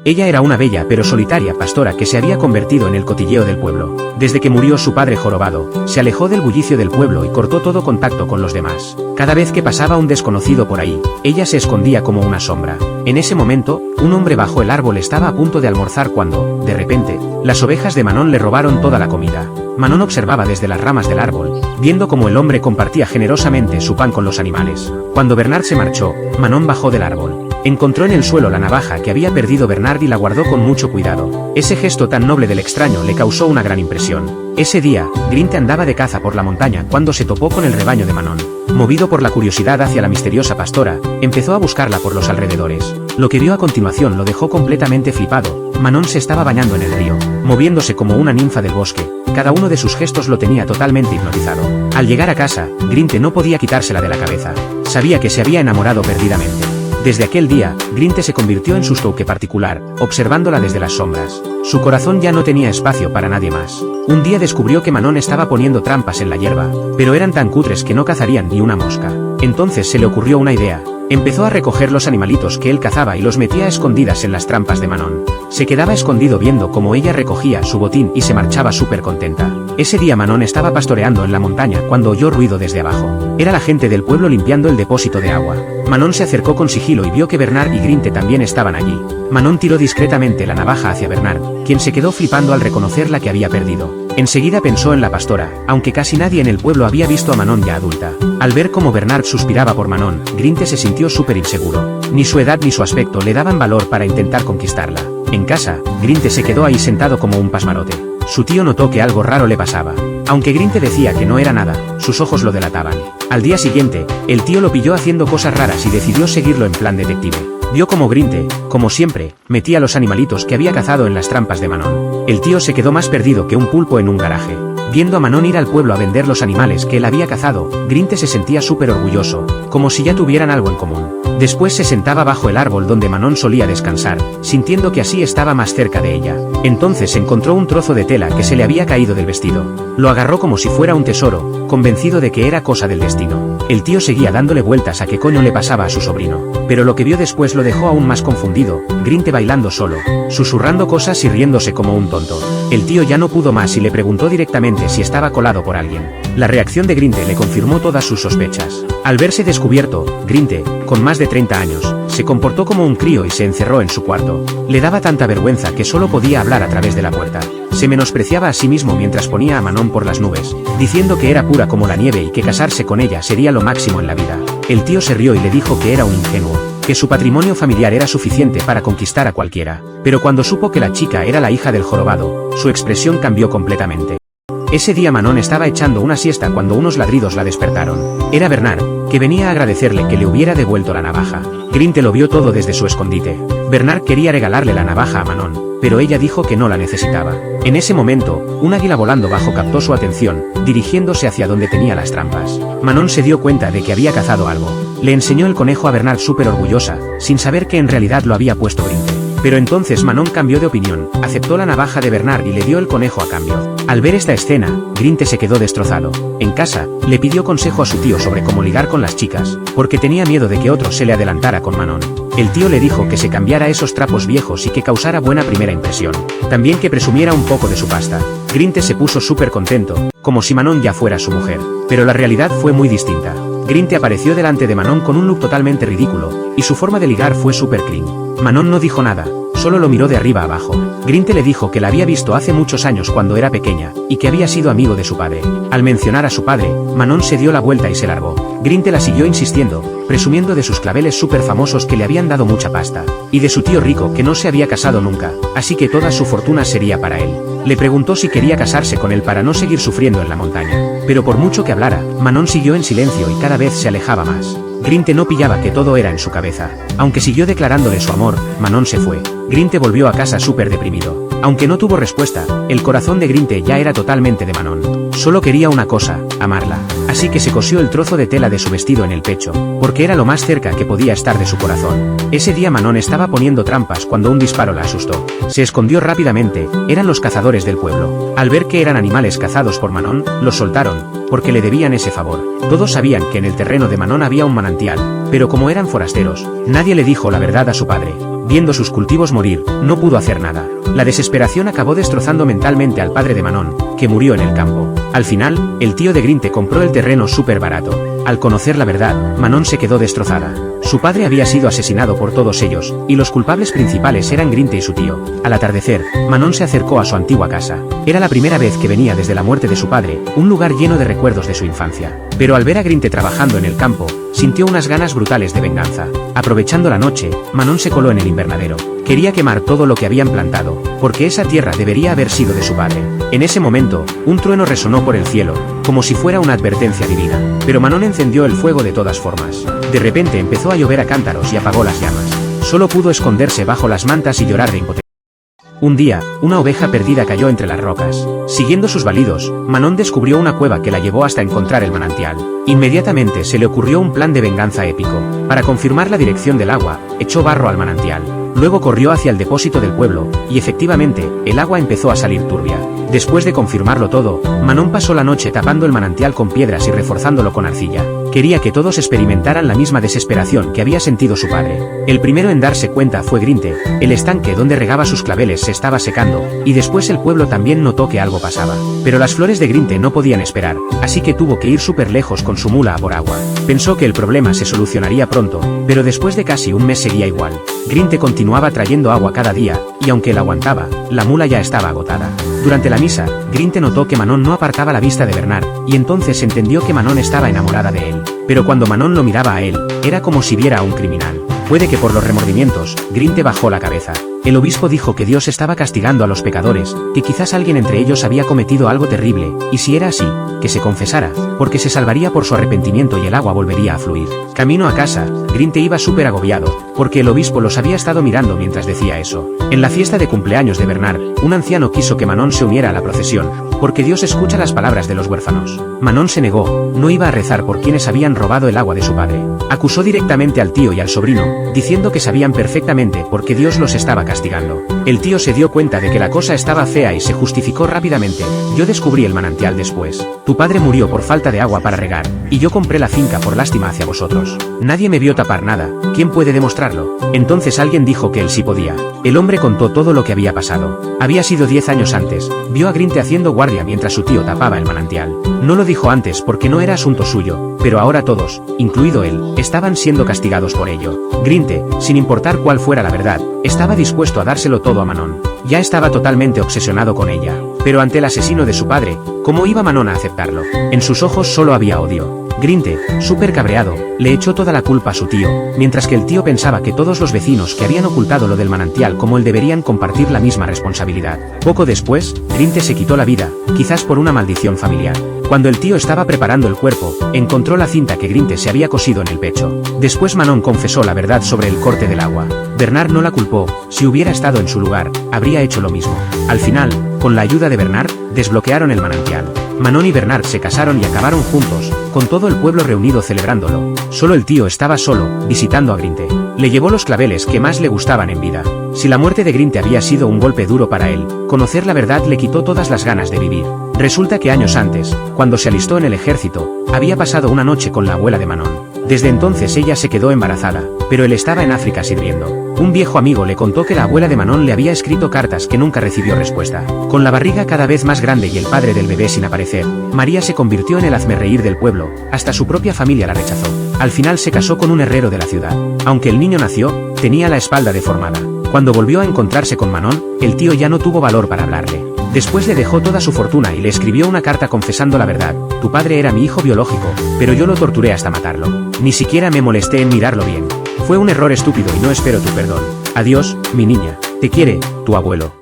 Ella era una bella pero solitaria pastora que se había convertido en el cotilleo del pueblo. Desde que murió su padre jorobado, se alejó del bullicio del pueblo y cortó todo contacto con los demás. Cada vez que pasaba un desconocido por ahí, ella se escondía como una sombra. En ese momento, un hombre bajo el árbol estaba a punto de almorzar cuando, de repente, las ovejas de Manon le robaron toda la comida. Manon observaba desde las ramas del árbol, viendo cómo el hombre compartía generosamente su pan con los animales. Cuando Bernard se marchó, Manon bajó del árbol. Encontró en el suelo la navaja que había perdido Bernard y la guardó con mucho cuidado. Ese gesto tan noble del extraño le causó una gran impresión. Ese día, Grinte andaba de caza por la montaña cuando se topó con el rebaño de Manon. Movido por la curiosidad hacia la misteriosa pastora, empezó a buscarla por los alrededores. Lo que vio a continuación lo dejó completamente flipado. Manon se estaba bañando en el río, moviéndose como una ninfa del bosque. Cada uno de sus gestos lo tenía totalmente hipnotizado. Al llegar a casa, Grinte no podía quitársela de la cabeza. Sabía que se había enamorado perdidamente. Desde aquel día, Grinte se convirtió en su stalker particular, observándola desde las sombras. Su corazón ya no tenía espacio para nadie más. Un día descubrió que Manon estaba poniendo trampas en la hierba, pero eran tan cutres que no cazarían ni una mosca. Entonces se le ocurrió una idea. Empezó a recoger los animalitos que él cazaba y los metía a escondidas en las trampas de Manon. Se quedaba escondido viendo cómo ella recogía su botín y se marchaba súper contenta. Ese día Manon estaba pastoreando en la montaña cuando oyó ruido desde abajo. Era la gente del pueblo limpiando el depósito de agua. Manon se acercó con sigilo y vio que Bernard y Grinte también estaban allí. Manon tiró discretamente la navaja hacia Bernard, quien se quedó flipando al reconocer la que había perdido. Enseguida pensó en la pastora, aunque casi nadie en el pueblo había visto a Manon ya adulta. Al ver cómo Bernard suspiraba por Manon, Grinte se sintió súper inseguro. Ni su edad ni su aspecto le daban valor para intentar conquistarla. En casa, Grinte se quedó ahí sentado como un pasmarote. Su tío notó que algo raro le pasaba. Aunque Grinte decía que no era nada, sus ojos lo delataban. Al día siguiente, el tío lo pilló haciendo cosas raras y decidió seguirlo en plan detective. Vio como Grinte, como siempre, metía los animalitos que había cazado en las trampas de Manon. El tío se quedó más perdido que un pulpo en un garaje. Viendo a Manon ir al pueblo a vender los animales que él había cazado, Grinte se sentía súper orgulloso, como si ya tuvieran algo en común. Después se sentaba bajo el árbol donde Manon solía descansar, sintiendo que así estaba más cerca de ella. Entonces encontró un trozo de tela que se le había caído del vestido. Lo agarró como si fuera un tesoro, convencido de que era cosa del destino. El tío seguía dándole vueltas a qué coño le pasaba a su sobrino. Pero lo que vio después lo dejó aún más confundido, Grinte bailando solo, susurrando cosas y riéndose como un tonto. El tío ya no pudo más y le preguntó directamente si estaba colado por alguien. La reacción de Grinte le confirmó todas sus sospechas. Al verse descubierto, Grinte, con más de 30 años, se comportó como un crío y se encerró en su cuarto. Le daba tanta vergüenza que solo podía hablar a través de la puerta. Se menospreciaba a sí mismo mientras ponía a Manon por las nubes, diciendo que era pura como la nieve y que casarse con ella sería lo máximo en la vida. El tío se rió y le dijo que era un ingenuo, que su patrimonio familiar era suficiente para conquistar a cualquiera. Pero cuando supo que la chica era la hija del jorobado, su expresión cambió completamente. Ese día Manon estaba echando una siesta cuando unos ladridos la despertaron. Era Bernard, que venía a agradecerle que le hubiera devuelto la navaja. Grinte lo vio todo desde su escondite. Bernard quería regalarle la navaja a Manon, pero ella dijo que no la necesitaba. En ese momento, un águila volando bajo captó su atención, dirigiéndose hacia donde tenía las trampas. Manon se dio cuenta de que había cazado algo. Le enseñó el conejo a Bernard súper orgullosa, sin saber que en realidad lo había puesto Grinte. Pero entonces Manon cambió de opinión, aceptó la navaja de Bernard y le dio el conejo a cambio. Al ver esta escena, Grinte se quedó destrozado. En casa, le pidió consejo a su tío sobre cómo ligar con las chicas, porque tenía miedo de que otro se le adelantara con Manon. El tío le dijo que se cambiara esos trapos viejos y que causara buena primera impresión. También que presumiera un poco de su pasta. Grinte se puso súper contento, como si Manon ya fuera su mujer. Pero la realidad fue muy distinta. Grinte apareció delante de Manon con un look totalmente ridículo, y su forma de ligar fue súper clean. Manon no dijo nada, solo lo miró de arriba a abajo. Grinte le dijo que la había visto hace muchos años cuando era pequeña, y que había sido amigo de su padre. Al mencionar a su padre, Manon se dio la vuelta y se largó. Grinte la siguió insistiendo, presumiendo de sus claveles súper famosos que le habían dado mucha pasta, y de su tío rico que no se había casado nunca, así que toda su fortuna sería para él. Le preguntó si quería casarse con él para no seguir sufriendo en la montaña. Pero por mucho que hablara, Manon siguió en silencio y cada vez se alejaba más. Grinte no pillaba que todo era en su cabeza. Aunque siguió declarándole su amor, Manon se fue. Grinte volvió a casa súper deprimido. Aunque no tuvo respuesta, el corazón de Grinte ya era totalmente de Manon. Solo quería una cosa, amarla. Así que se cosió el trozo de tela de su vestido en el pecho, porque era lo más cerca que podía estar de su corazón. Ese día Manon estaba poniendo trampas cuando un disparo la asustó. Se escondió rápidamente, eran los cazadores del pueblo. Al ver que eran animales cazados por Manon, los soltaron, porque le debían ese favor. Todos sabían que en el terreno de Manon había un manantial, pero como eran forasteros, nadie le dijo la verdad a su padre. viendo sus cultivos morir, no pudo hacer nada. La desesperación acabó destrozando mentalmente al padre de Manon, que murió en el campo. Al final, el tío de Grinte compró el terreno súper barato. Al conocer la verdad, Manon se quedó destrozada. Su padre había sido asesinado por todos ellos, y los culpables principales eran Grinte y su tío. Al atardecer, Manon se acercó a su antigua casa. Era la primera vez que venía desde la muerte de su padre, un lugar lleno de recuerdos de su infancia. Pero al ver a Grinte trabajando en el campo, sintió unas ganas brutales de venganza. Aprovechando la noche, Manon se coló en el invernadero. Quería quemar todo lo que habían plantado, porque esa tierra debería haber sido de su padre. En ese momento, un trueno resonó por el cielo, como si fuera una advertencia divina. Pero Manon encendió el fuego de todas formas. De repente empezó a llover a cántaros y apagó las llamas. Solo pudo esconderse bajo las mantas y llorar de impotencia. Un día, una oveja perdida cayó entre las rocas. Siguiendo sus balidos, Manon descubrió una cueva que la llevó hasta encontrar el manantial. Inmediatamente se le ocurrió un plan de venganza épico. Para confirmar la dirección del agua, echó barro al manantial. Luego corrió hacia el depósito del pueblo, y efectivamente, el agua empezó a salir turbia. Después de confirmarlo todo, Manon pasó la noche tapando el manantial con piedras y reforzándolo con arcilla. Quería que todos experimentaran la misma desesperación que había sentido su padre. El primero en darse cuenta fue Grinte. El estanque donde regaba sus claveles se estaba secando, y después el pueblo también notó que algo pasaba. Pero las flores de Grinte no podían esperar, así que tuvo que ir súper lejos con su mula a por agua. Pensó que el problema se solucionaría pronto, pero después de casi un mes seguía igual. Grinte continuaba trayendo agua cada día, y aunque él aguantaba, la mula ya estaba agotada. Durante la misa, Grinte notó que Manon no apartaba la vista de Bernard, y entonces entendió que Manon estaba enamorada de él. Pero cuando Manon lo miraba a él, era como si viera a un criminal. Puede que por los remordimientos, Grinte bajó la cabeza. El obispo dijo que Dios estaba castigando a los pecadores, que quizás alguien entre ellos había cometido algo terrible, y si era así, que se confesara, porque se salvaría por su arrepentimiento y el agua volvería a fluir. Camino a casa, Grinte iba súper agobiado, porque el obispo los había estado mirando mientras decía eso. En la fiesta de cumpleaños de Bernard, un anciano quiso que Manon se uniera a la procesión, porque Dios escucha las palabras de los huérfanos. Manon se negó, no iba a rezar por quienes habían robado el agua de su padre. Acusó directamente al tío y al sobrino, diciendo que sabían perfectamente porque Dios los estaba castigando. El tío se dio cuenta de que la cosa estaba fea y se justificó rápidamente. Yo descubrí el manantial después. Tu padre murió por falta de agua para regar, y yo compré la finca por lástima hacia vosotros. Nadie me vio tapar nada, ¿quién puede demostrarlo? Entonces alguien dijo que él sí podía. El hombre contó todo lo que había pasado. Había sido 10 años antes, vio a Grinte haciendo guardia mientras su tío tapaba el manantial. No lo dijo antes porque no era asunto suyo, pero ahora todos, incluido él, estaban siendo castigados por ello. Grinte, sin importar cuál fuera la verdad, estaba dispuesto a dárselo todo a Manon. Ya estaba totalmente obsesionado con ella. Pero ante el asesino de su padre, ¿cómo iba Manon a aceptarlo? En sus ojos solo había odio. Grinte, súper cabreado, le echó toda la culpa a su tío, mientras que el tío pensaba que todos los vecinos que habían ocultado lo del manantial como él deberían compartir la misma responsabilidad. Poco después, Grinte se quitó la vida, quizás por una maldición familiar. Cuando el tío estaba preparando el cuerpo, encontró la cinta que Grinte se había cosido en el pecho. Después Manon confesó la verdad sobre el corte del agua. Bernard no la culpó, si hubiera estado en su lugar, habría hecho lo mismo. Al final, con la ayuda de Bernard, desbloquearon el manantial. Manon y Bernard se casaron y acabaron juntos, con todo el pueblo reunido celebrándolo. Solo el tío estaba solo, visitando a Grinte. Le llevó los claveles que más le gustaban en vida. Si la muerte de Grinte había sido un golpe duro para él, conocer la verdad le quitó todas las ganas de vivir. Resulta que años antes, cuando se alistó en el ejército, había pasado una noche con la abuela de Manon. Desde entonces ella se quedó embarazada, pero él estaba en África sirviendo. Un viejo amigo le contó que la abuela de Manon le había escrito cartas que nunca recibió respuesta. Con la barriga cada vez más grande y el padre del bebé sin aparecer, María se convirtió en el hazmerreír del pueblo, hasta su propia familia la rechazó. Al final se casó con un herrero de la ciudad. Aunque el niño nació, tenía la espalda deformada. Cuando volvió a encontrarse con Manon, el tío ya no tuvo valor para hablarle. Después le dejó toda su fortuna y le escribió una carta confesando la verdad. Tu padre era mi hijo biológico, pero yo lo torturé hasta matarlo. Ni siquiera me molesté en mirarlo bien. Fue un error estúpido y no espero tu perdón. Adiós, mi niña. Te quiere, tu abuelo.